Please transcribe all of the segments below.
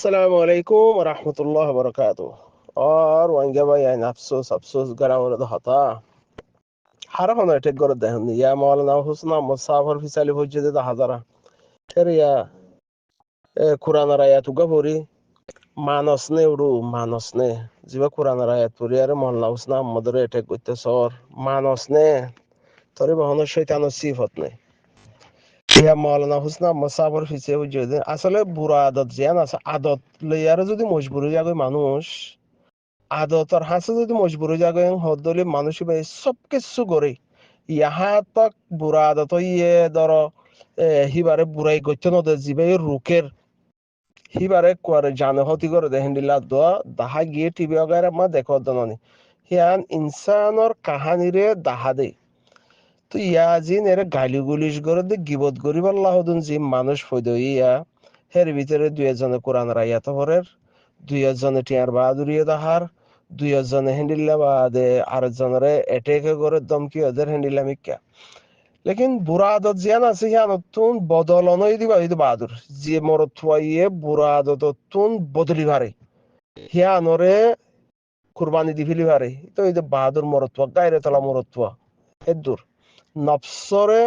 السلام عليكم ورحمة الله وبركاته. और वंगे भाई आइन अफसोस अफसोस गरा और हता حرفنا تجار الدهن يا مولانا حسنا مسافر في سالف الجديد حضرة كريا قرآن رايات وجبوري مانوسنه ورو مانوسنه زيبا قرآن رايات وريار مولانا حسنا مدري تجوت صور مانوسنه ترى بهنا الشيطان الصفتنه يا مولانا حسنا مسافر في سالف الجديد أصله برا عادات زيان أصل عادات ليارة زودي مجبوري يا جوي مانوش আদতর হাসে যদি মজবুরি জাগে হদলি মানুষ ভাই সব কিছু করে ইহা তক বুড়া আদত ইয়ে ধর হিবারে বুড়াই গচ্ছ নদে জিবে রুকের হিবারে করে জানে হতি করে দেখেন দিলা দোয়া দাহা গিয়ে টিভি অগারে মা দেখো দননি হিয়ান ইনসানর কাহানিরে দাহা দে তো ইয়া জিন এর গালি গুলিশ করে দে গিবত করিব আল্লাহ দুন জি মানুষ ফইদ ইয়া হের ভিতরে দুই একজনে কোরআন রাইয়াত হরের দুই একজনে টিয়ার বাহাদুরিয়ে দাহার দুই একজনে হ্যান্ডিল্লা বাদে আরেকজনের এটেকে করে দমকি ওদের হ্যান্ডিল্লা মিক্কা লেকিন বুড়া আদত জিয়ান আছে হিয়ান তুন বদলনই দিবা হইতো বাহাদুর যে মরথুয়াইয়ে বুড়া আদত তুন বদলি ভারে হিয়ানরে কুরবানি দি ফিলি ভারে তো এই যে বাহাদুর মরথুয়া গায়রে তলা মরথুয়া এদুর নফসরে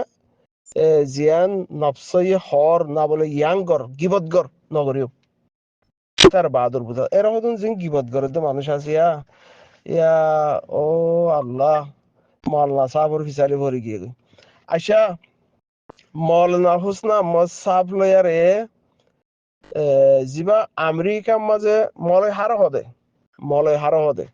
জিয়ান নফসই হর না বলে ইয়াঙ্গর গিবতগর নগরীয় তার বাহাদুর বুঝা এরকম জিন গিবত করে তো মানুষ আছে ইয়া ও আল্লাহ মৌলানা সাহাবর ফিসালি ভরে গিয়ে আচ্ছা মৌলানা হুসনা মসাব লয়ারে জিবা আমেরিকার মাঝে মলয় হার হদে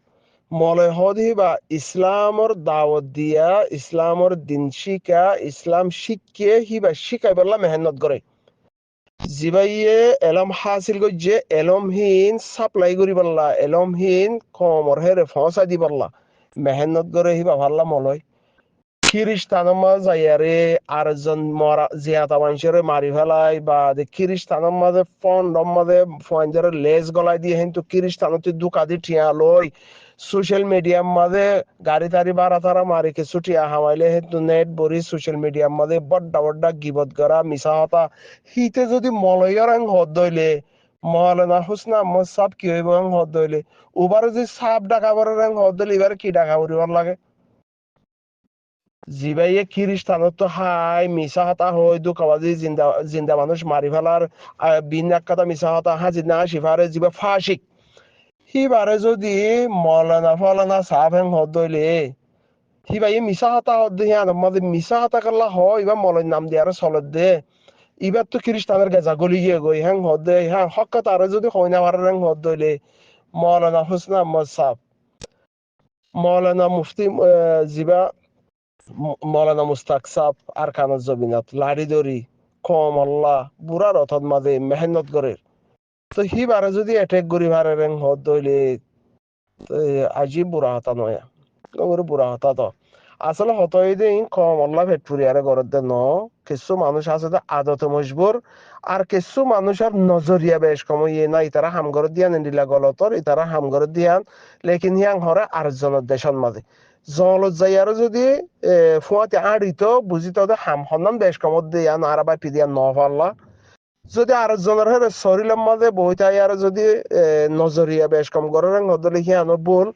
মলয় হদি বা ইসলামর দাওয়াত দিয়া ইসলামর দিন শিকা ইসলাম শিখে হিবা শিখাই বললা মেহনত করে জিবাইয়ে এলম হাসিল করছে এলমহীন সাপ্লাই করি পারলা এলমহীন কমর হেরে ফসা দি পারলা মেহনত করে হিবা ভাল্লা মলয় খ্রিস্টানের মাঝে যাইয়ারে আরেকজন মরা জিয়াতা মানুষের মারি ফেলাই বা খ্রিস্টানের মাঝে ফন্ডর মাঝে ফয়েন্ডের লেজ গলাই দিয়ে কিন্তু খ্রিস্টানতে দুকা দি ঠিয়া লই সোশ্যাল মিডিয়ার মাঝে গাড়ি তাড়ি বাড়া তারা মারি কিছু টিয়া হামাইলে কিন্তু নেট বরি সোশ্যাল মিডিয়ার মাঝে বড্ডা বড্ডা গিবত করা মিশা হতা হিতে যদি মলয়ার হদ দইলে মৌলানা হুসনা মসাব কি হইব হদ দইলে উবারে যদি সাপ ডাকাবার হদ দইলে এবারে কি ডাকা করিবার লাগে জিবাইয়ে খ্রিস্টানত তো হাই মিশা হতা হই দুঃখবাজি জিন্দা জিন্দা মানুষ মারি ফেলার বিন একটা মিশা হতা হাজির সিফারে জিবা ফাশিক হিবারে যদি মৌলানা ফলানা সাহেব হেং হদ দইলে হিবাই মিশা হতা হদ হিয়ান মাঝে মিশা হতা করলা হয় এবার মলয় নাম দিয়ে আর চলত দে এবার তো খ্রিস্টানের গেজা গলি গিয়ে গই হ্যাং হদ দে হ্যাঁ হক তারে যদি হয় না পারে হ্যাং হদ দইলে মৌলানা হুসনা আহমদ সাহেব মৌলানা মুফতি জিবা মৌলানা মুস্তাক সাপ আর কানত জবিনাত লাড়ি দড়ি কম আল্লাহ বুড়ার অথত মাঝে মেহনত করে তো হিবারে যদি এটেক করি ভারে রেং হদ দইলে আজি বুড়া হতা নয় বুড়া হতা তো আসলে হতই দিন কম আল্লাহ ভেটপুরি আরে গরত দে ন কিছু মানুষ আছে তো আদতে মজবুর আর কিছু মানুষের নজরিয়া বেশ কম ইয়ে না ইতারা হামগর দিয়ান এন্ডিলা গলতর ইতারা হামগর দিয়ান লেকিন হিয়াং হরে আরেকজনের দেশন মাঝে জলত যাই আর যদি ফুয়াতে আড়িত বুঝিত হাম হন্নান বেশ কমত দিয়ান আর বাপি দিয়ান ন পারলা যদি আরেকজনের হরে শরীরের মাঝে বইতাই আর যদি নজরিয়া বেশ কম গরেন হদলে হিয়ানো বল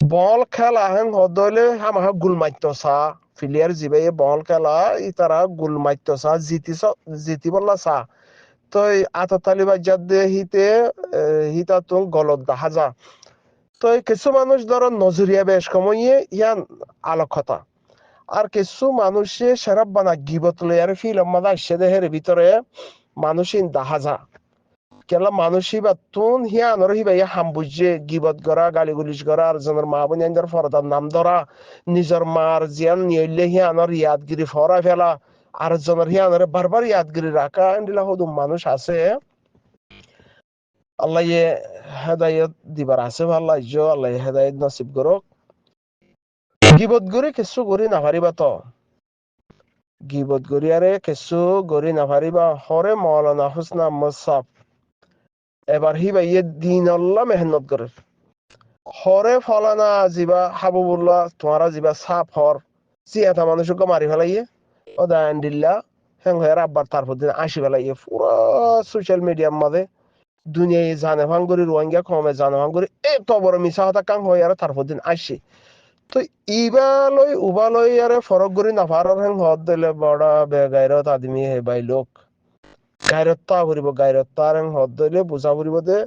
বল খেলা হেন হদলে হামাহা গুল মারত চা ফিলিয়ার জিবে বল খেলা ই তারা গুল মারত চা জিতি বললা চা তো আততালি বাজার দিয়ে হিতা তো গলত দেখা যা তো কিছু মানুষ ধরো নজরিয়া বেশ কমিয়ে ইয়ান আলোকতা আর কিছু মানুষে সেরাব বানা গিবত লয়ার ফিল্ম মাদা আসছে দেহের ভিতরে মানুষই দেখা যা কেলা মানুষই বা তুন হিয়ানর হিবা ইয়া হাম বুঝে গিবত করা গালি গুলিশ করা আর জনের মা বোন আইন্দার ফরদার নাম ধরা নিজের মার জিয়ান নিয়লে হিয়ানর ইয়াদগিরি ফরা ফেলা আর জনের হিয়ানর বারবার ইয়াদগিরি রাখা এন্ডিলা হদুম মানুষ আছে আল্লাহ হেদায়ত দিবার আছে ভাল্লা আল্লাহ হেদায়ত নসিব করক গিবত গরি কিছু গরি না পারিবা তো গিবত গরি আরে কিছু গরি না পারিবা হরে মৌলানা হুসনা আহমদ সাহ এবার হিবা ইয়ে দিন আল্লাহ মেহনত করে হরে ফলানা জিবা হাবুবুল্লাহ তোমারা জিবা সাপ হর সিয়াতা মানুষকে মারি ফেলাইয়ে ও দায়ন দিল্লা হ্যাং হয়ে আব্বার তারপর দিন আসি ফেলাইয়ে পুরো সোশ্যাল মিডিয়ার মাঝে দুনিয়ায় জানে ভাঙ্গুরি রোহিঙ্গা কমে জানে ভাঙ্গুরি এত বড় মিছা হতা কাম হয় আর তারপর দিন আসে তো ইবালই উবালই আরে ফরক গরি নাফারর হেন হদ দিলে বড় বেগাইরত আদমি হে বাই লোক গাইরত্তা ফুরিব গাইরত্তা হেন হদ দিলে বুঝা ফুরিব দে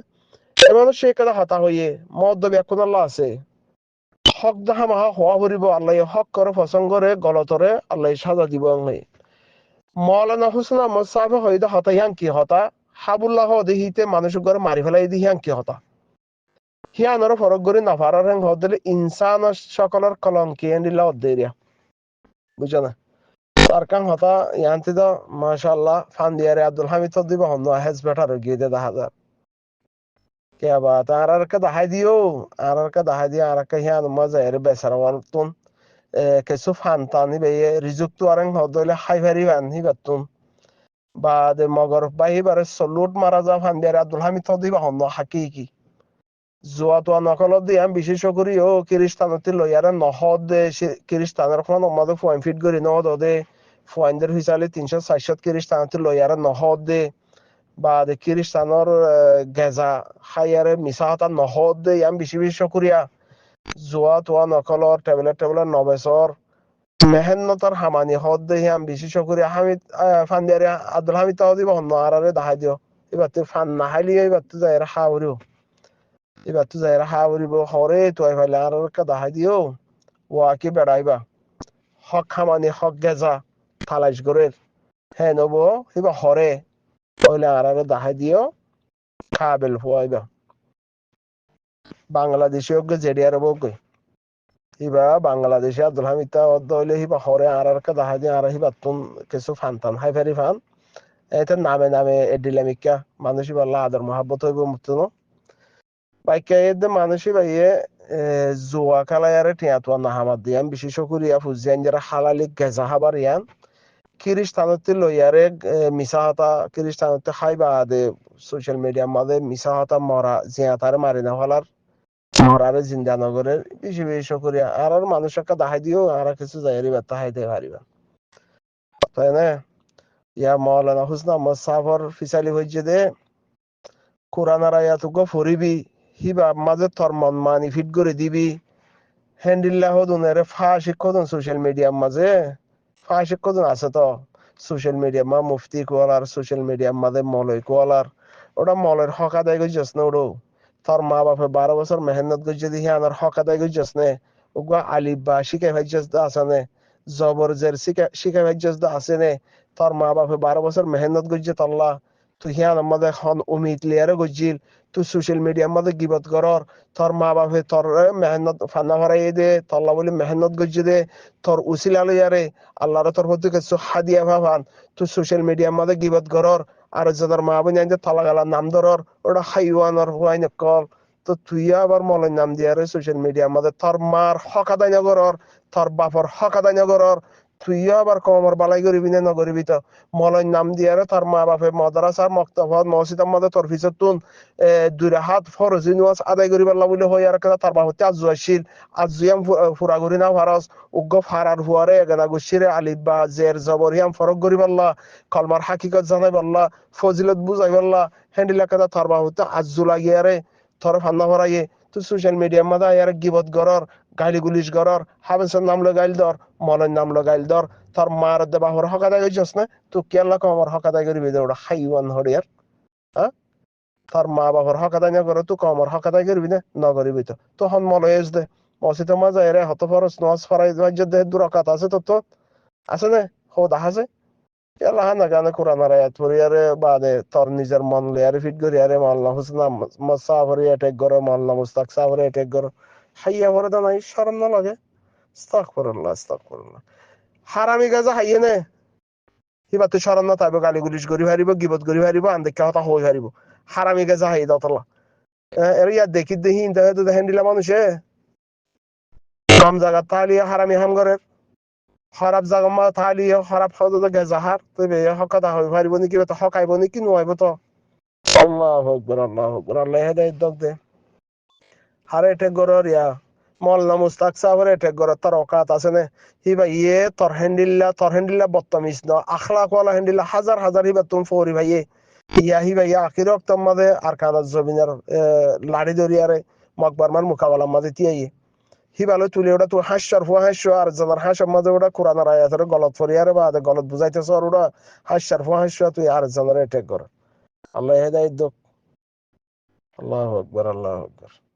এমন সে কথা হতা হইয়ে মদ ব্যাকুন আল্লাহ আছে হক দাহা মাহা হওয়া ফুরিব আল্লাহ হক করে পছন্দ করে গলতরে আল্লাহ সাজা দিব আল্লাহ মৌলানা হুসেন আহমদ সাহেব হইদা হতা হিয়াং কি হতা হাবুল্লাহ দেহিতে মানুষ ঘরে মারি ফেলাই দি হিয়াং কি হতা হিয়ানর ফরক গরি নাফারর হেন হদ দিলে ইনসান সকলের কলঙ্কি এন্ডিলা অদ্দেরিয়া বুঝছো না তার কাম হতা ইয়ান্তি তো মাশাআল্লাহ ফান্দিয়ারে আব্দুল হামিদ তো দিব হন হেজ বেটার গিয়ে দে 10,000 কে বাত আর কা দাহাই দিও আর কা দাহাই দিয়া আর কা হিয়ান মজা এর বেসারা ওয়ালতুন কিছু ফান্তানি বে রিজুক তো আরেন হদলে হাই ভারি বান হিবাতুন বা de মগর বাহি বারে সলুট মারা যা ফান্দিয়ারে আব্দুল হামিদ তো দিব হন হাকিকি জোয়া তো নকল দি আমি বিশেষ করি ও খ্রিস্টানতি লইয়ারে নহদ খ্রিস্টানের কোন মদে পয়েন্ট ফিট করি নহদ দে পয়েন্টের হিসাবে 300-400 খ্রিস্টানতি লইয়ারে নহদ দে বা de খ্রিস্টানর গেজা হাইয়ারে মিসাহতা নহদ দে আমি বিশেষ করিয়া জোয়া তোয়া নকলর টেবলেট নবেসর মেহেন্নতর হামানি হদ দে আমি বিশেষ করিয়া হামিদ ফান্দিয়ারে আব্দুল হামিদ তাও দিব হন আরারে দাহাই দিও এবার তো ফান নাহাইলি এবার তো যাই হাওরিও এবার তো যাই হাওরিব হরে তো আইফাইলে আর কা দাহাই দিও ওয়া কি বেড়াইবা হক খামানি হক গেজা থালাইশ গরের হ্যাঁ নব এবার হরে ওইলে আর দাহাই দিও খাবেল ফুয়াইবা বাংলাদেশি হোক জেডি আর হোক হিবা বাংলাদেশি আব্দুল হামিদ তা অদ্দ হইলে হিবা হরে আর কা দাহাই দিয়ে আর হিবা তুন কিছু ফান হাই ফেরি ফান এতে নামে নামে এডিলামিকা মানুষই বললা আদর মহাব্বত হইব মতন বাইকে এদে মানুষই বাইয়ে জোয়া খেলায়ারে টিয়াতুয়া নাহামাদ দিয়াম বিশেষ করিয়া ফুজিয়ান যারা হালালি গেজা হাবার ইয়ান খ্রিস্টানতে লইয়ারে মিসাহাতা খ্রিস্টানতে খাইবা দে সোশ্যাল মিডিয়ার মাঝে মিসাহাতা মরা জিয়াতারে মারি না হলার মরারে জিন্দা নগরের বেশি করিয়া আর মানুষ একটা দাহাই দিও আর কিছু যাইরি বা তাহাই দে পারিবা তাই না ইয়া মাওলানা হুসনা মুসাফর ফিসালি হইছে দে কোরআন আর আয়াতুক ফরিবি হিবা মাঝে তোর মন মানি ফিট করে দিবি হ্যান্ডিল্লাহ দুনের ফাঁসি কদন সোশ্যাল মিডিয়ার মাঝে ফাঁসি কদন আছে তো সোশ্যাল মিডিয়া মা মুফতি কোয়ালার সোশ্যাল মিডিয়ার মাঝে মলয় কোয়ালার ওটা মলের হক আদায় করছিস না ওড়ো তোর মা বাপে 12 বছর মেহনত করছে দেখি আমার হক আদায় করছিস নে ওগুলো আলিফ বা শিখাই ভাইছিস দা আছে নে জবর জের শিখাই ভাইছিস দা আছে নে তোর মা বাপে 12 বছর মেহনত করছে তল্লা তুই হিয়ান আমাদের খন উমিদ লিয়ারে গজিল তুই সোশ্যাল মিডিয়ার মধ্যে গিবত করর তোর মা বাপে তোর মেহনত ফান্না ভরাই দে তল্লা বলি মেহনত গজিয়ে দে তোর উসিলা লইয়ারে আল্লাহর তোর প্রতি কিছু হাদিয়া ভাবান তুই সোশ্যাল মিডিয়ার মধ্যে গিবত করর আর যাদের মা বোন যে তলা গালা নাম ধরর ওটা হাইওয়ানর হুয়াইন কল তো তুই আবার মলের নাম দিয়ারে সোশ্যাল মিডিয়ার মধ্যে তোর মার হক আদায় নগরর তোর বাপর হক আদায় নগরর তুই আবার কমর বালাই করিবি না নগরিবি তো মলয় নাম দিয়ারে তোর মা বাপে মাদ্রাসার মক্তবত মসজিদের মধ্যে তোর পিছত তুন 2 হাত ফরজি নামাজ আদায় করিবার বলে হই আর কথা তার বাপতে আজু আসিল আজিয়াম ফুরা করি না ফারাস উগ্র ফারার হুয়ারে এগানা গুছিরে আলিফ বা জের জবরিয়াম ফরক করিবাল্লা কলমার হাকিকত জানাইবাল্লা ফজিলত বুঝাইবাল্লা হ্যান্ডিলা কথা তার বাপতে আজু লাগিয়ারে তোর ফান্না ভরাইয়ে তুই সোশ্যাল মিডিয়ার মধ্যে ইয়ার গিবত গরর গালি গুলিশ গরর হাবেসের নাম লগাইল দর মলের নাম লগাইল দর তোর মার দে বাহর হক আদায় করছিস না তুই কেলা কমর হক আদায় করিবি দে ওটা হাইওয়ান হরিয়ার হ্যাঁ তার মা বাবার হক আদায় না করে তুই কমর হক আদায় করবি না নগরিবি তো তখন মলয় এস দে মসজিদের মাঝে এরে হত ফরস নজ ফরাই দে দুরাকাত আছে তো আছে না হোদা আছে কেলা না গানে কোরআন আর আয়াত পড়িয়ারে বাদে তোর নিজের মন লিয়ারে ফিট করিয়ারে মাল্লা হুসনা মুসাফরি অ্যাটাক করে মাল্লা মুস্তাক সাফরি অ্যাটাক করে হাইয়া ভরে দা নাই শরম না লাগে আস্তাগফিরুল্লাহ হারামি গাজা হাইয়ে নে হিবা তুই শরম না তাইব গালি গুলিশ করি হারিব গিবত করি হারিব আন্দেক্ষা হতা হই হারিব হারামি গাজা হাই দতলা এর ইয়া দেখি ইন্টারনেট দেখেন দিলা মানুষে কম জায়গা তাহলে হারামি হাম করে খারাপ জায়গা মা তাহলে খারাপ হতে গেজা হার তুই বে হকাতা হই হারিব নাকি তো হকাইব নাকি নুয়াইব তো আল্লাহু আকবার আল্লাহ হেদায়েত দক দে হারে এটেক গরর ইয়া মল্লা মুস্তাক সাহেবের এটেক গরর তার অকাত আছে নে হিবা ইয়ে তর হ্যান্ডিল্লা বত্তামিজ ন আখলাক ওয়ালা হ্যান্ডিল্লা হাজার হাজার হিবা তুমি ফৌরি ভাইয়ে ইয়াহি ভাই আখির রক্ত মাঝে আর কানার জমিনের লাড়ি দরিয়ারে মকবরমার মুকাবালার মাঝে তিয়াই হিবালো তুলে ওটা তো হাস্যর ফুয়া হাস্য আর জানার হাস্যর মাঝে ওটা কোরআনের আয়াতের গলত ফরিয়ারে বা গলত বুঝাইতেছে আর ওটা হাস্যর ফুয়া হাস্য তুই আর জানার অ্যাটাক কর আল্লাহ হেদায়েত দোক আল্লাহু আকবার আল্লাহু আকবার